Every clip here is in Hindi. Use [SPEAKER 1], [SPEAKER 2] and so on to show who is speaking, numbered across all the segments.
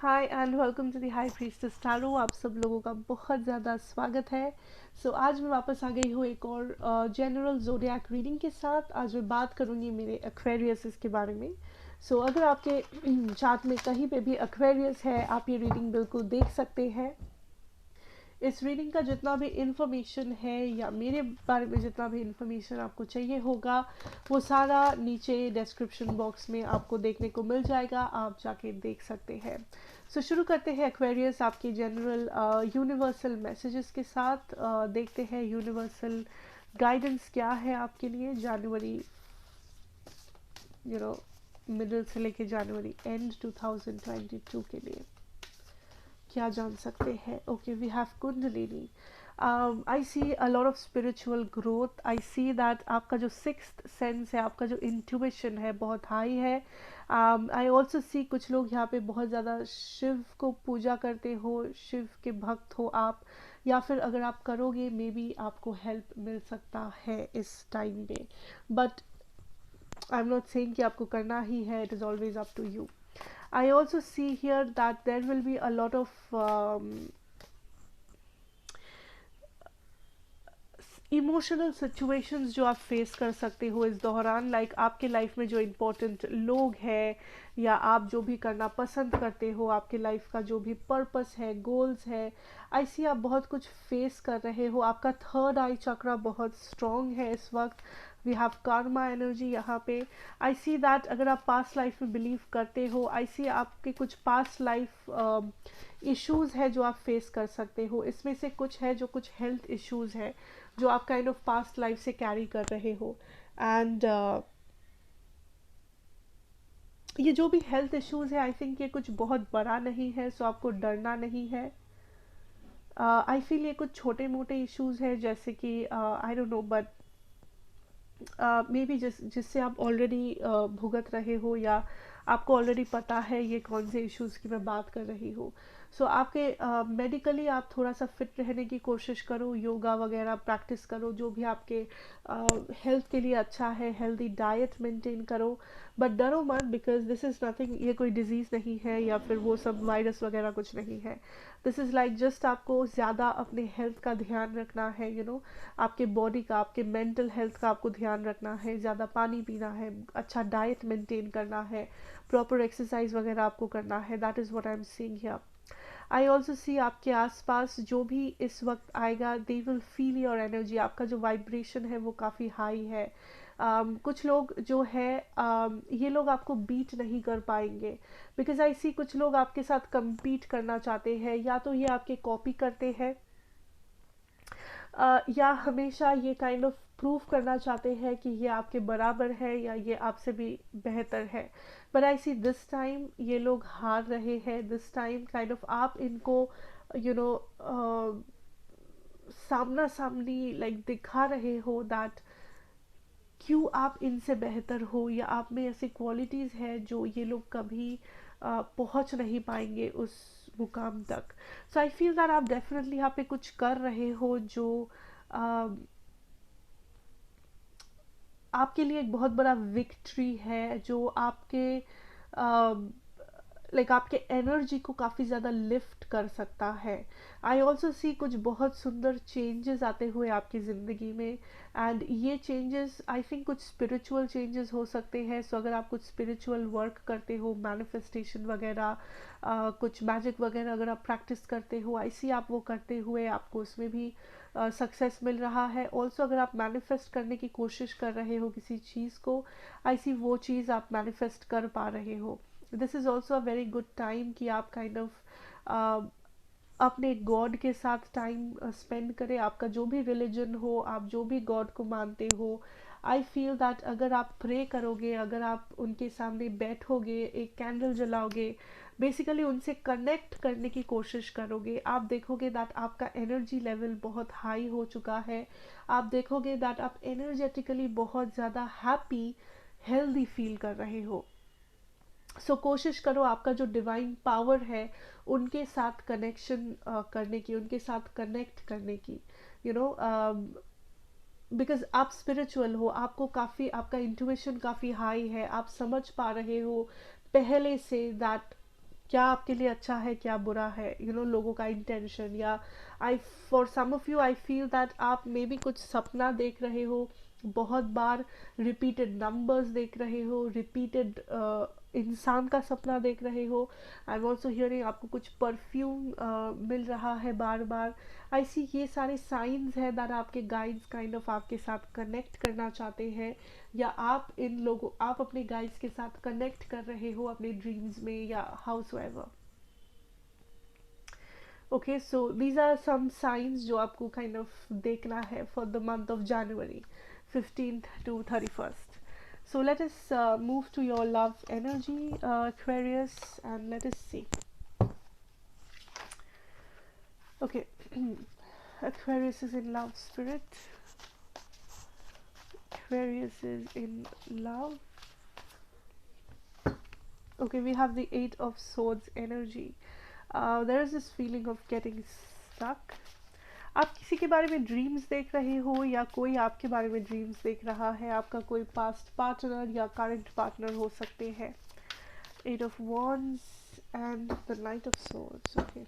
[SPEAKER 1] Hi and welcome to the high priestess tarot. आप सब लोगों का बहुत ज़्यादा स्वागत है। आज मैं वापस आ गई हूँ एक और जनरल ज़ोडिएक रीडिंग के साथ। आज मैं बात करूँगी मेरे एक्वेरियस के बारे में। अगर आपके चार्ट में कहीं पे भी एक्वेरियस है, आप ये रीडिंग बिल्कुल देख सकते हैं। इस रीडिंग का जितना भी इंफॉर्मेशन है या मेरे बारे में जितना भी इंफॉर्मेशन आपको चाहिए होगा, वो सारा नीचे डिस्क्रिप्शन बॉक्स में आपको देखने को मिल जाएगा, आप जाके देख सकते हैं। शुरू करते हैं एक्वेरियस आपके जनरल यूनिवर्सल मैसेजेस के साथ। देखते हैं यूनिवर्सल गाइडेंस क्या है आपके लिए जनवरी मिडिल से लेके जनवरी एंड 2022 के लिए क्या जान सकते हैं। Okay, we have kundalini. I see a lot of spiritual growth. I see that आपका जो सिक्स्थ सेंस है, आपका जो इंट्यूशन है, बहुत हाई है। आई ऑल्सो सी कुछ लोग यहाँ पे बहुत ज़्यादा शिव को पूजा करते हो, शिव के भक्त हो आप, या फिर अगर आप करोगे मे बी आपको हेल्प मिल सकता है इस टाइम पे। But I am not saying कि आपको करना ही है, it is always up to you. I also see here that there will be a lot of emotional situations जो आप फेस कर सकते हो इस दौरान। लाइक आपके लाइफ में जो इम्पोर्टेंट लोग हैं या आप जो भी करना पसंद करते हो, आपके लाइफ का जो भी पर्पस है, गोल्स है, आई सी आप बहुत कुछ फेस कर रहे हो। आपका थर्ड आई चक्रा बहुत स्ट्रॉन्ग है इस वक्त। वी हैव कार्मा एनर्जी यहाँ पे। आई सी दैट अगर आप पास्ट लाइफ में बिलीव करते हो, आई सी आपके कुछ पास्ट लाइफ इश्यूज है जो आप फेस कर सकते हो। इसमें से कुछ है जो कुछ हेल्थ इश्यूज है जो आप काइंड ऑफ पास्ट लाइफ से कैरी कर रहे हो। एंड ये जो भी हेल्थ इश्यूज है, आई थिंक ये कुछ बहुत बड़ा नहीं है, आपको डरना नहीं है। आई फील ये कुछ छोटे मोटे इश्यूज है, जैसे कि I don't know, but may be जिससे आप ऑलरेडी भुगत रहे हो या आपको ऑलरेडी पता है ये कौन से इश्यूज़ की मैं बात कर रही हूँ। आपके मेडिकली आप थोड़ा सा फिट रहने की कोशिश करो, योगा वगैरह प्रैक्टिस करो, जो भी आपके हेल्थ के लिए अच्छा है, हेल्दी डाइट मेंटेन करो। बट डरो मत, बिकॉज दिस इज़ नथिंग, ये कोई डिजीज़ नहीं है या फिर वो सब वायरस वगैरह कुछ नहीं है। दिस इज़ लाइक जस्ट आपको ज़्यादा अपने हेल्थ का ध्यान रखना है, आपके बॉडी का, आपके मेंटल हेल्थ का आपको ध्यान रखना है, ज़्यादा पानी पीना है, अच्छा डाइट मेंटेन करना है, प्रॉपर एक्सरसाइज वगैरह आपको करना है। That is what I am seeing here. I also सी आपके आसपास जो भी इस वक्त आएगा, they will feel your energy. आपका जो वाइब्रेशन है वो काफ़ी हाई है। कुछ लोग जो है ये लोग आपको बीट नहीं कर पाएंगे, बिकॉज आई सी कुछ लोग आपके साथ compete करना चाहते हैं, या तो ये आपके कॉपी करते हैं या हमेशा ये काइंड ऑफ प्रूव करना चाहते हैं कि ये आपके बराबर है या ये आपसे भी बेहतर है। But I see this time ये लोग हार रहे हैं। दिस टाइम काइंड ऑफ आप इनको यू नो सामना सामनी लाइक दिखा रहे हो दैट क्यों आप इनसे बेहतर हो, या आप में ऐसी क्वालिटीज़ है जो ये लोग कभी पहुंच नहीं पाएंगे उस मुकाम तक। आई फील दैट आप डेफिनेटली यहाँ पे कुछ कर रहे हो जो uh, आपके लिए एक बहुत बड़ा विक्ट्री है, जो आपके लाइक आपके एनर्जी को काफ़ी ज़्यादा लिफ्ट कर सकता है। आई ऑल्सो सी कुछ बहुत सुंदर चेंजेस आते हुए आपकी ज़िंदगी में, एंड ये चेंजेस आई थिंक कुछ स्पिरिचुअल चेंजेस हो सकते हैं। अगर आप कुछ स्पिरिचुअल वर्क करते हो, मैनिफेस्टेशन वगैरह, कुछ मैजिक वगैरह अगर आप प्रैक्टिस करते हो, आई सी आप वो करते हुए आपको उसमें भी सक्सेस मिल रहा है। ऑल्सो अगर आप मैनिफेस्ट करने की कोशिश कर रहे हो किसी चीज़ को, आई सी वो चीज़ आप मैनिफेस्ट कर पा रहे हो। This is also a very good time कि आप काइंड ऑफ अपने गॉड के साथ टाइम स्पेंड करें। आपका जो भी रिलीजन हो, आप जो भी गॉड को मानते हो, आई फील दैट अगर आप प्रे करोगे, अगर आप उनके सामने बैठोगे, एक कैंडल जलाओगे, बेसिकली उनसे कनेक्ट करने की कोशिश करोगे, आप देखोगे दैट आपका एनर्जी लेवल बहुत हाई हो चुका है। आप देखोगे दैट आप एनर्जेटिकली बहुत ज़्यादा हैप्पी, हेल्दी फील कर रहे हो। कोशिश करो आपका जो डिवाइन पावर है उनके साथ कनेक्शन करने की, उनके साथ कनेक्ट करने की, यू नो बिकॉज आप स्पिरिचुअल हो, आपको काफ़ी, आपका इंट्यूशन काफ़ी हाई है, आप समझ पा रहे हो पहले से दैट क्या आपके लिए अच्छा है, क्या बुरा है, लोगों का intention, yeah I for some of you I feel that आप मे बी कुछ सपना देख रहे हो, बहुत बार रिपीटेड नंबर्स देख रहे हो, रिपीटेड इंसान का सपना देख रहे हो। आई एम ऑल्सो हियरिंग आपको कुछ परफ्यूम मिल रहा है बार बार। आई सी ये सारे साइंस है दैट आपके गाइड्स काइंड ऑफ आपके साथ कनेक्ट करना चाहते हैं, या आप अपने गाइड्स के साथ कनेक्ट कर रहे हो अपने ड्रीम्स में या house ever. Okay, so these are some signs जो आपको काइंड ऑफ देखना है for the month of January 15th to 31st. So let us move to your love energy, Aquarius, and let us see. Okay, Aquarius is in love spirit. Aquarius is in love. Okay, we have the Eight of Swords energy. There is this feeling of getting stuck. आप किसी के बारे में ड्रीम्स देख रहे हो या कोई आपके बारे में ड्रीम्स देख रहा है। आपका कोई पास्ट पार्टनर या करंट पार्टनर हो सकते हैं। Eight of wands and the knight of swords. Okay,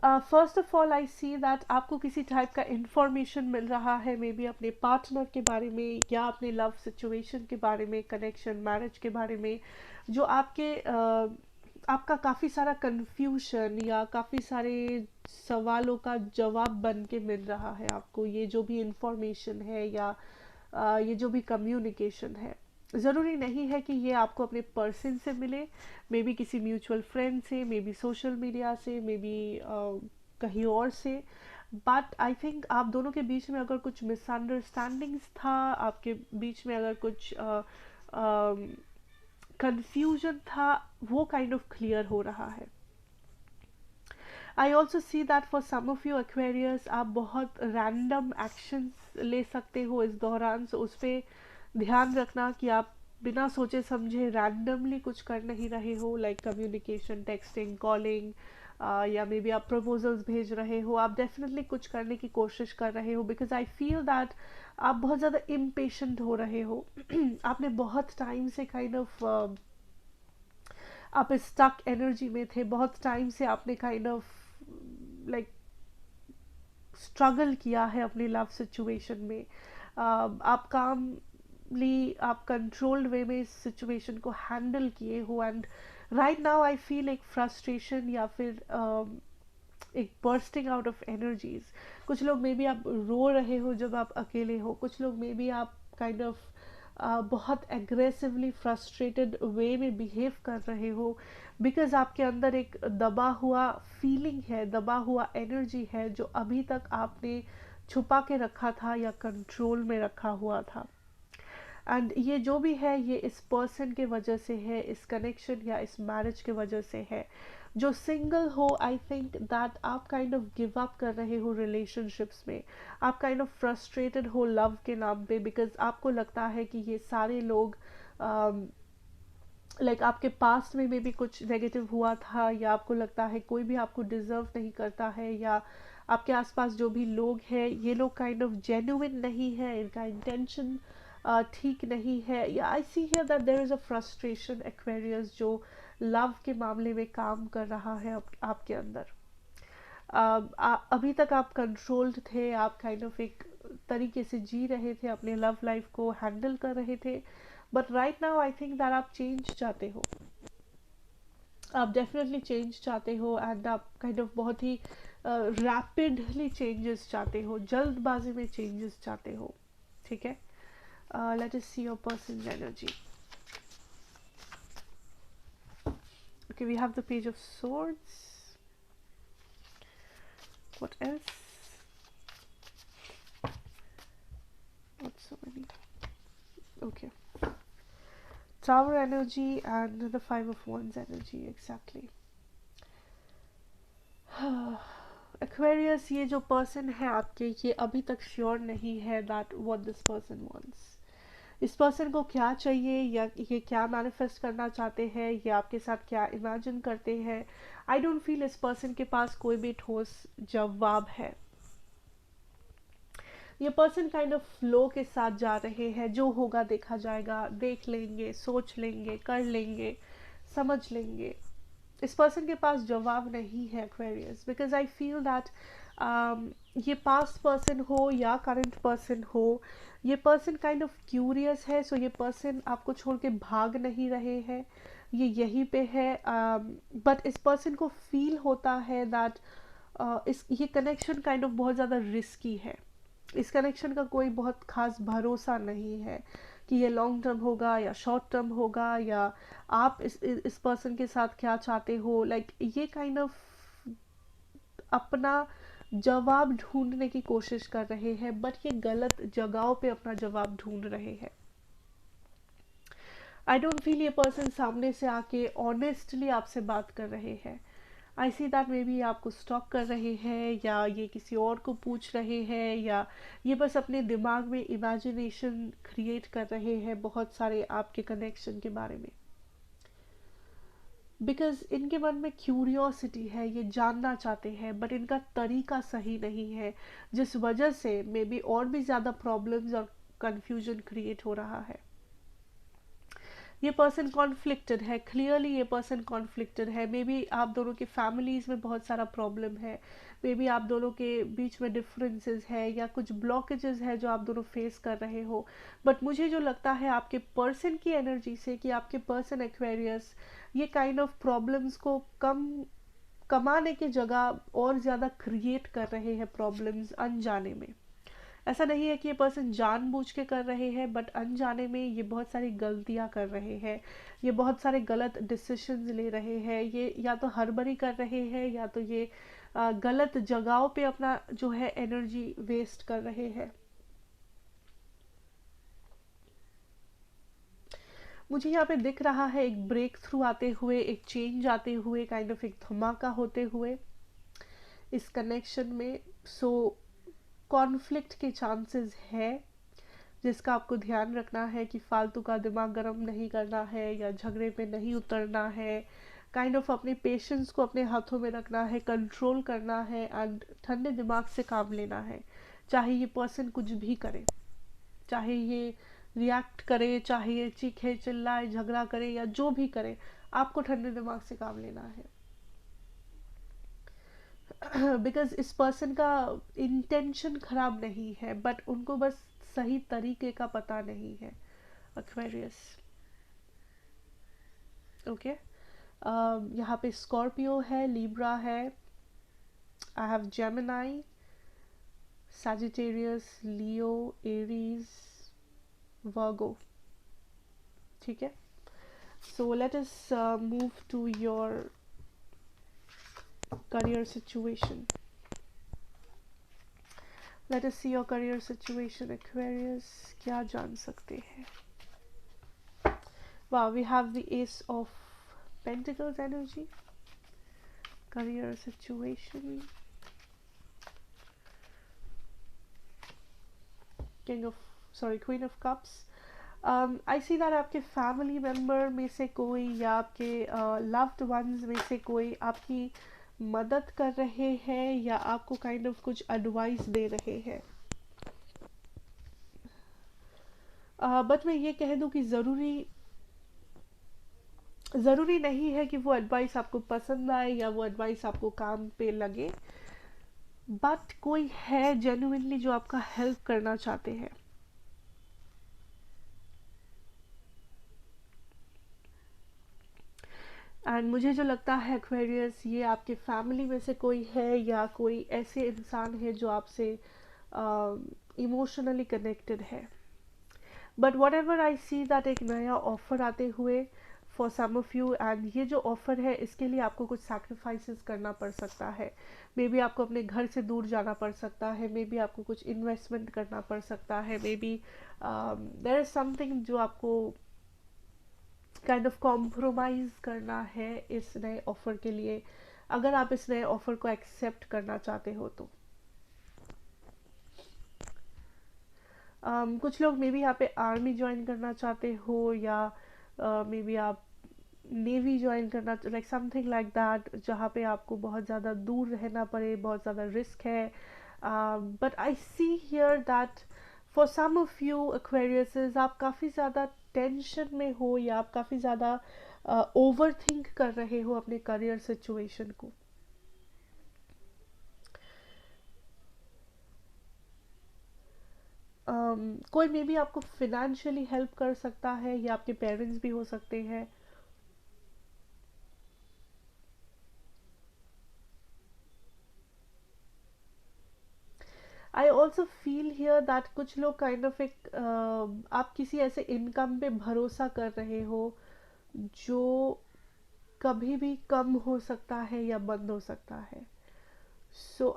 [SPEAKER 1] first of all I see that आपको किसी टाइप का इंफॉर्मेशन मिल रहा है, मे बी अपने पार्टनर के बारे में या अपने लव सिचुएशन के बारे में, कनेक्शन मैरिज के बारे में, जो आपका काफ़ी सारा कन्फ्यूशन या काफ़ी सारे सवालों का जवाब बन के मिल रहा है आपको। ये जो भी इंफॉर्मेशन है या ये जो भी कम्युनिकेशन है, ज़रूरी नहीं है कि ये आपको अपने पर्सन से मिले, मे बी किसी म्यूचुअल फ्रेंड से, मे बी सोशल मीडिया से, मे बी कहीं और से। बट आई थिंक आप दोनों के बीच में अगर कुछ मिसअंडरस्टैंडिंग्स था, आपके बीच में अगर कुछ कंफ्यूजन था, वो काइंड ऑफ क्लियर हो रहा है। I also see that for some of you Aquarius आप बहुत रैंडम एक्शंस ले सकते हो इस दौरान, सो उस पर ध्यान रखना कि आप बिना सोचे समझे रैंडमली कुछ कर नहीं रहे हो, लाइक कम्युनिकेशन, टेक्सटिंग, कॉलिंग, या मे बी आप प्रपोजल्स भेज रहे हो। आप डेफिनेटली कुछ करने की कोशिश कर रहे हो, बिकॉज आई फील दैट आप बहुत ज़्यादा इम्पेशेंट हो रहे हो। आपने बहुत टाइम से काइंड ऑफ आप स्टक एनर्जी में थे, बहुत टाइम से आपने काइंड ऑफ लाइक स्ट्रगल किया है अपनी लव सिचुएशन में। आप आप कंट्रोल्ड वे में इस सिचुएशन को हैंडल किए हो, and right now I feel एक फ्रस्ट्रेशन या फिर एक बर्स्टिंग आउट ऑफ एनर्जीज। कुछ लोग मे बी आप रो रहे हो जब आप अकेले हो, कुछ लोग मे बी आप काइंड ऑफ बहुत एग्रेसिवली फ्रस्ट्रेटेड वे में बिहेव कर रहे हो, बिकॉज आपके अंदर एक दबा हुआ फीलिंग है, दबा हुआ एनर्जी है जो अभी तक आपने छुपा के रखा था या कंट्रोल में रखा हुआ था। एंड ये जो भी है ये इस पर्सन के वजह से है, इस कनेक्शन या इस मैरिज के वजह से है। जो सिंगल हो, आई थिंक दैट आप काइंड ऑफ गिव अप कर रहे हो रिलेशनशिप्स में, आप काइंड ऑफ फ्रस्ट्रेटेड हो लव के नाम पे, बिकॉज आपको लगता है कि ये सारे लोग लाइक आपके पास्ट में मे भी कुछ नेगेटिव हुआ था, या आपको लगता है कोई भी आपको डिजर्व नहीं करता है, या आपके आसपास जो भी लोग हैं ये लोग काइंड ऑफ जेन्युइन नहीं है, इनका इंटेंशन ठीक नहीं है। Yeah I see here that there is a frustration Aquarius जो लव के मामले में काम कर रहा है आपके अंदर। अभी तक आप कंट्रोल्ड थे, आप काइंड ऑफ एक तरीके से जी रहे थे, अपने लव लाइफ को हैंडल कर रहे थे, but right now I think that आप चेंज चाहते हो, आप डेफिनेटली चेंज चाहते हो, एंड आप काइंड ऑफ बहुत ही रैपिडली चेंजेस चाहते हो, जल्दबाजी में चेंजेस चाहते हो। ठीक है, let us see your person's energy. Okay, we have the Page of Swords. What else? Not so many. Okay. Tower energy and the Five of Wands energy, exactly. Aquarius, ये जो पर्सन है आपके, ये अभी तक श्योर नहीं है that what this person wants. इस पर्सन को क्या चाहिए, या ये क्या मैनिफेस्ट करना चाहते हैं, या आपके साथ क्या इमेजिन करते हैं। आई डोंट फील इस पर्सन के पास कोई भी ठोस जवाब है। ये पर्सन काइंड ऑफ फ्लो के साथ जा रहे हैं, जो होगा देखा जाएगा, देख लेंगे, सोच लेंगे, कर लेंगे, समझ लेंगे। इस पर्सन के पास जवाब नहीं है Aquarius, because I feel that ये पास्ट पर्सन हो या करंट पर्सन हो, ये पर्सन काइंड ऑफ क्यूरियस है। सो ये पर्सन आपको छोड़ के भाग नहीं रहे हैं, ये यहीं पे है। बट इस पर्सन को फील होता है दैट इस ये कनेक्शन काइंड ऑफ बहुत ज़्यादा रिस्की है। इस कनेक्शन का कोई बहुत खास भरोसा नहीं है कि ये लॉन्ग टर्म होगा या शॉर्ट टर्म होगा, या आप इस पर्सन के साथ क्या चाहते हो। लाइक ये काइंड ऑफ अपना जवाब ढूंढने की कोशिश कर रहे हैं, बट ये गलत जगहों पे अपना जवाब ढूंढ रहे हैं। आई डोंट फील ये पर्सन सामने से आके ऑनेस्टली आपसे बात कर रहे हैं। आई सी दैट मे बी आपको स्टॉक कर रहे हैं, या ये किसी और को पूछ रहे हैं, या ये बस अपने दिमाग में इमेजिनेशन क्रिएट कर रहे हैं बहुत सारे आपके कनेक्शन के बारे में। बिकॉज इनके मन में क्यूरियोसिटी है, ये जानना चाहते हैं, बट इनका तरीका सही नहीं है, जिस वजह से मे बी और भी ज़्यादा प्रॉब्लम्स और कन्फ्यूजन क्रिएट हो रहा है। ये पर्सन कॉन्फ्लिक्टेड है, क्लियरली ये पर्सन कॉन्फ्लिक्टेड है। मे बी आप दोनों के फैमिलीज़ में बहुत सारा प्रॉब्लम है, मे बी आप दोनों के बीच में डिफरेंसेस है, या कुछ ब्लॉकेजेस है जो आप दोनों फेस कर रहे हो। बट मुझे जो लगता है आपके पर्सन की एनर्जी से कि आपके पर्सन एक्वेरियस ये काइंड ऑफ प्रॉब्लम्स को कमाने की जगह और ज़्यादा क्रिएट कर रहे हैं प्रॉब्लम्स अनजाने में। ऐसा नहीं है कि ये पर्सन जानबूझ के कर रहे हैं, बट अनजाने में ये बहुत सारी गलतियां कर रहे हैं, ये बहुत सारे गलत डिसीजंस ले रहे हैं। ये या तो हड़बड़ी कर रहे हैं, या तो ये गलत जगहों पे अपना जो है एनर्जी वेस्ट कर रहे हैं। मुझे यहाँ पे दिख रहा है एक ब्रेक थ्रू आते हुए, एक चेंज आते हुए, काइंड ऑफ एक धमाका होते हुए इस कनेक्शन में। सो कॉन्फ्लिक्ट के चांसेस है, जिसका आपको ध्यान रखना है कि फालतू का दिमाग गर्म नहीं करना है, या झगड़े पे नहीं उतरना है। काइंड ऑफ अपने पेशेंस को अपने हाथों में रखना है, कंट्रोल करना है, एंड ठंडे दिमाग से काम लेना है। चाहे ये पर्सन कुछ भी करे, चाहे ये रिएक्ट करे, चाहे ये चीखे चिल्लाए झगड़ा करे, या जो भी करे, आपको ठंडे दिमाग से काम लेना है। बिकॉज इस पर्सन का इंटेंशन खराब नहीं है, बट उनको बस सही तरीके का पता नहीं है। Aquarius, okay. यहाँ पे स्कॉर्पियो है, लिब्रा है, I have Gemini, Sagittarius, Leo, Aries, Virgo. ठीक है, so let us move to your career situation. Let us see your career situation, Aquarius. क्या जान सकते हैं? Wow, we have the Ace of Pentacles energy. Career situation. Queen of Cups. I see that आपके फैमिली मेम्बर में से कोई, या आपके लव्ड वंस में से कोई आपकी मदद कर रहे हैं, या आपको काइंड ऑफ कुछ एडवाइस दे रहे हैं। बट मैं ये कह दूं कि ज़रूरी नहीं है कि वो एडवाइस आपको पसंद आए, या वो एडवाइस आपको काम पे लगे, बट कोई है जेन्युइनली जो आपका हेल्प करना चाहते हैं। एंड मुझे जो लगता है एक्वेरियस, ये आपके फैमिली में से कोई है, या कोई ऐसे इंसान है जो आपसे इमोशनली कनेक्टेड है। But whatever I see that एक नया ऑफर आते हुए for some of you, and ये जो ऑफर है इसके लिए आपको कुछ सैक्रिफाइसेस करना पड़ सकता है। मे बी आपको अपने घर से दूर जाना पड़ सकता है, मे बी आपको कुछ इन्वेस्टमेंट करना पड़ सकता है, maybe there is something जो आपको काइंड ऑफ कॉम्प्रोमाइज करना है इस नए ऑफर के लिए, अगर आप इस नए ऑफर को एक्सेप्ट करना चाहते हो तो। कुछ लोग मे बी यहाँ पे आर्मी ज्वाइन करना चाहते हो, या मे बी आप नेवी ज्वाइन करना, लाइक समथिंग लाइक दैट, जहाँ पे आपको बहुत ज़्यादा दूर रहना पड़े, बहुत ज़्यादा रिस्क है। But I see here that for some of you Aquariuses, आप काफ़ी ज़्यादा टेंशन में हो, या आप काफ़ी ज़्यादा ओवर थिंक कर रहे हो अपने करियर सिचुएशन को। कोई मे बी आपको फिनेंशियली हेल्प कर सकता है, या आपके पेरेंट्स भी हो सकते हैं। I also feel here that कुछ लोग काइंड ऑफ एक आप किसी ऐसे इनकम पे भरोसा कर रहे हो जो कभी भी कम हो सकता है या बंद हो सकता है।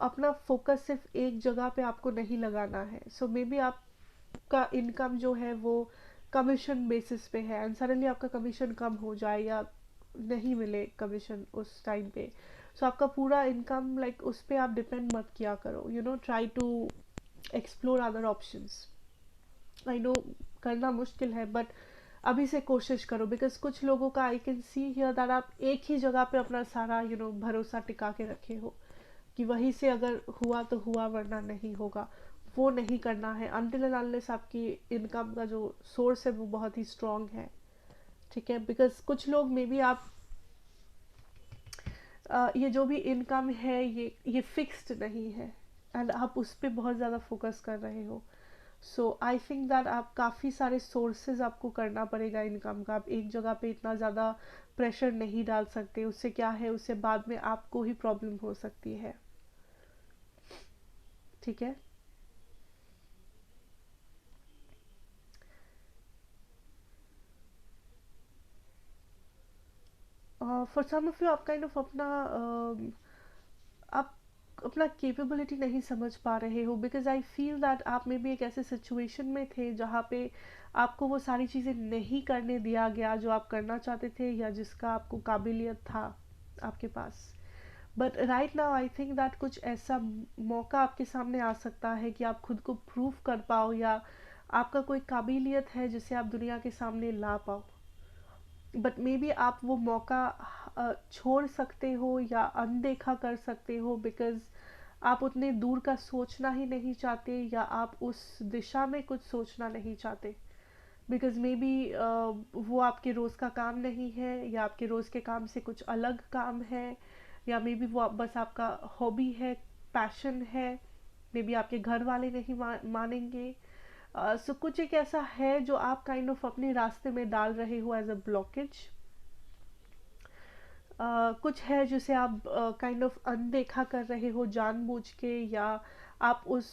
[SPEAKER 1] अपना फोकस सिर्फ एक जगह पे आपको नहीं लगाना है। मे बी आपका इनकम जो है वो कमीशन बेसिस पे है, एंड सडनली आपका कमीशन कम हो जाए या नहीं मिले कमीशन उस टाइम पे। आपका पूरा इनकम लाइक उस पर आप डिपेंड मत किया करो। Try to explore other options. I know करना मुश्किल है, बट अभी से कोशिश करो, बिकॉज कुछ लोगों का I can see here that आप एक ही जगह पे अपना सारा भरोसा टिका के रखे हो कि वहीं से अगर हुआ तो हुआ वरना नहीं होगा। वो नहीं करना है अनटिल एंड अनलेस आपकी इनकम का जो सोर्स है वो बहुत ही स्ट्रांग है। ठीक है, बिकॉज कुछ लोग मे बी आप ये जो भी इनकम है ये फिक्स्ड नहीं है, एंड आप उस पर बहुत ज़्यादा फोकस कर रहे हो। आई थिंक दैट आप काफ़ी सारे सोर्सेज आपको करना पड़ेगा इनकम का। आप एक जगह पे इतना ज़्यादा प्रेशर नहीं डाल सकते, उससे क्या है, उससे बाद में आपको ही प्रॉब्लम हो सकती है। ठीक है, फॉर सम ऑफ यू आप काइंड ऑफ अपना आप अपना कैपेबिलिटी नहीं समझ पा रहे हो, बिकॉज आई फील दैट आप में भी एक ऐसे सिचुएशन में थे जहाँ पे आपको वो सारी चीज़ें नहीं करने दिया गया जो आप करना चाहते थे या जिसका आपको काबिलियत था आपके पास। But right now I think that कुछ ऐसा मौका आपके सामने आ सकता है कि आप खुद को प्रूव कर पाओ, या आपका कोई काबिलियत है जिसे आप दुनिया के सामने ला पाओ। बट मे बी आप वो मौका छोड़ सकते हो या अनदेखा कर सकते हो, बिकॉज आप उतने दूर का सोचना ही नहीं चाहते, या आप उस दिशा में कुछ सोचना नहीं चाहते, बिकॉज मे बी वो आपके रोज़ का काम नहीं है, या आपके रोज़ के काम से कुछ अलग काम है, या मे बी वो बस आपका हॉबी है, पैशन है। मे बी आपके घर वाले नहीं मानेंगे। कुछ एक ऐसा है जो आप काइंड ऑफ अपने रास्ते में डाल रहे हो एज अ ब्लॉकेज। कुछ है जिसे आप काइंड ऑफ अनदेखा कर रहे हो जानबूझ के, या आप उस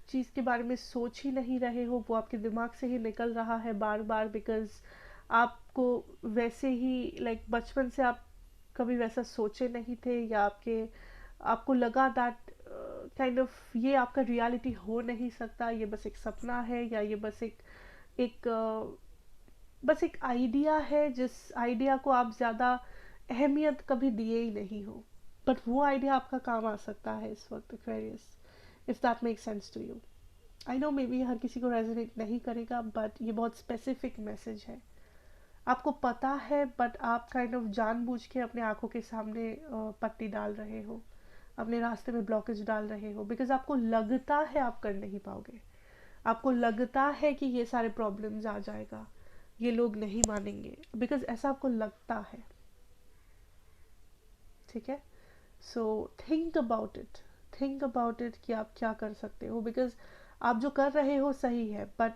[SPEAKER 1] चीज़ के बारे में सोच ही नहीं रहे हो, वो आपके दिमाग से ही निकल रहा है बार बार, बिकॉज आपको वैसे ही लाइक बचपन से आप कभी वैसा सोचे नहीं थे, या आपको लगा दैट काइंड ऑफ ये आपका रियलिटी हो नहीं सकता, ये बस एक सपना है, या ये बस एक बस एक आइडिया है जिस आइडिया को आप ज़्यादा अहमियत कभी दिए ही नहीं हो। बट वो आइडिया आपका काम आ सकता है इस वक्त, Aquarius, if that make sense to you. I know maybe हर किसी को रेजोनेट नहीं करेगा, बट ये बहुत स्पेसिफिक मैसेज है। आपको पता है, बट आप काइंड ऑफ जानबूझ के अपने आंखों के सामने पट्टी डाल रहे हो, अपने रास्ते में ब्लॉकेज डाल रहे हो, बिकॉज आपको लगता है आप कर नहीं पाओगे। आपको लगता है कि ये सारे प्रॉब्लम्स आ जाएगा, ये लोग नहीं मानेंगे, बिकॉज ऐसा आपको लगता है। ठीक है, सो think about it, think about it कि आप क्या कर सकते हो, बिकॉज आप जो कर रहे हो सही है, बट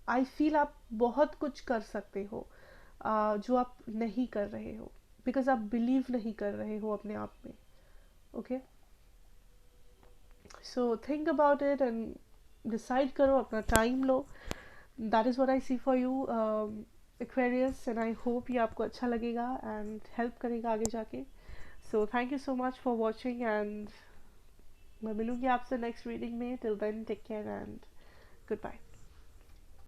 [SPEAKER 1] आई फील आप बहुत कुछ कर सकते हो जो आप नहीं कर रहे हो, बिकॉज आप बिलीव नहीं कर रहे हो अपने आप में। Okay, so think about it and decide करो, अपना टाइम लो। That is what I see for you Aquarius, and I hope ये आपको अच्छा लगेगा एंड हेल्प करेगा आगे जाके। So thank you so much for watching, and मैं मिलूंगी आपसे नेक्स्ट रीडिंग में। Till then take care and good bye.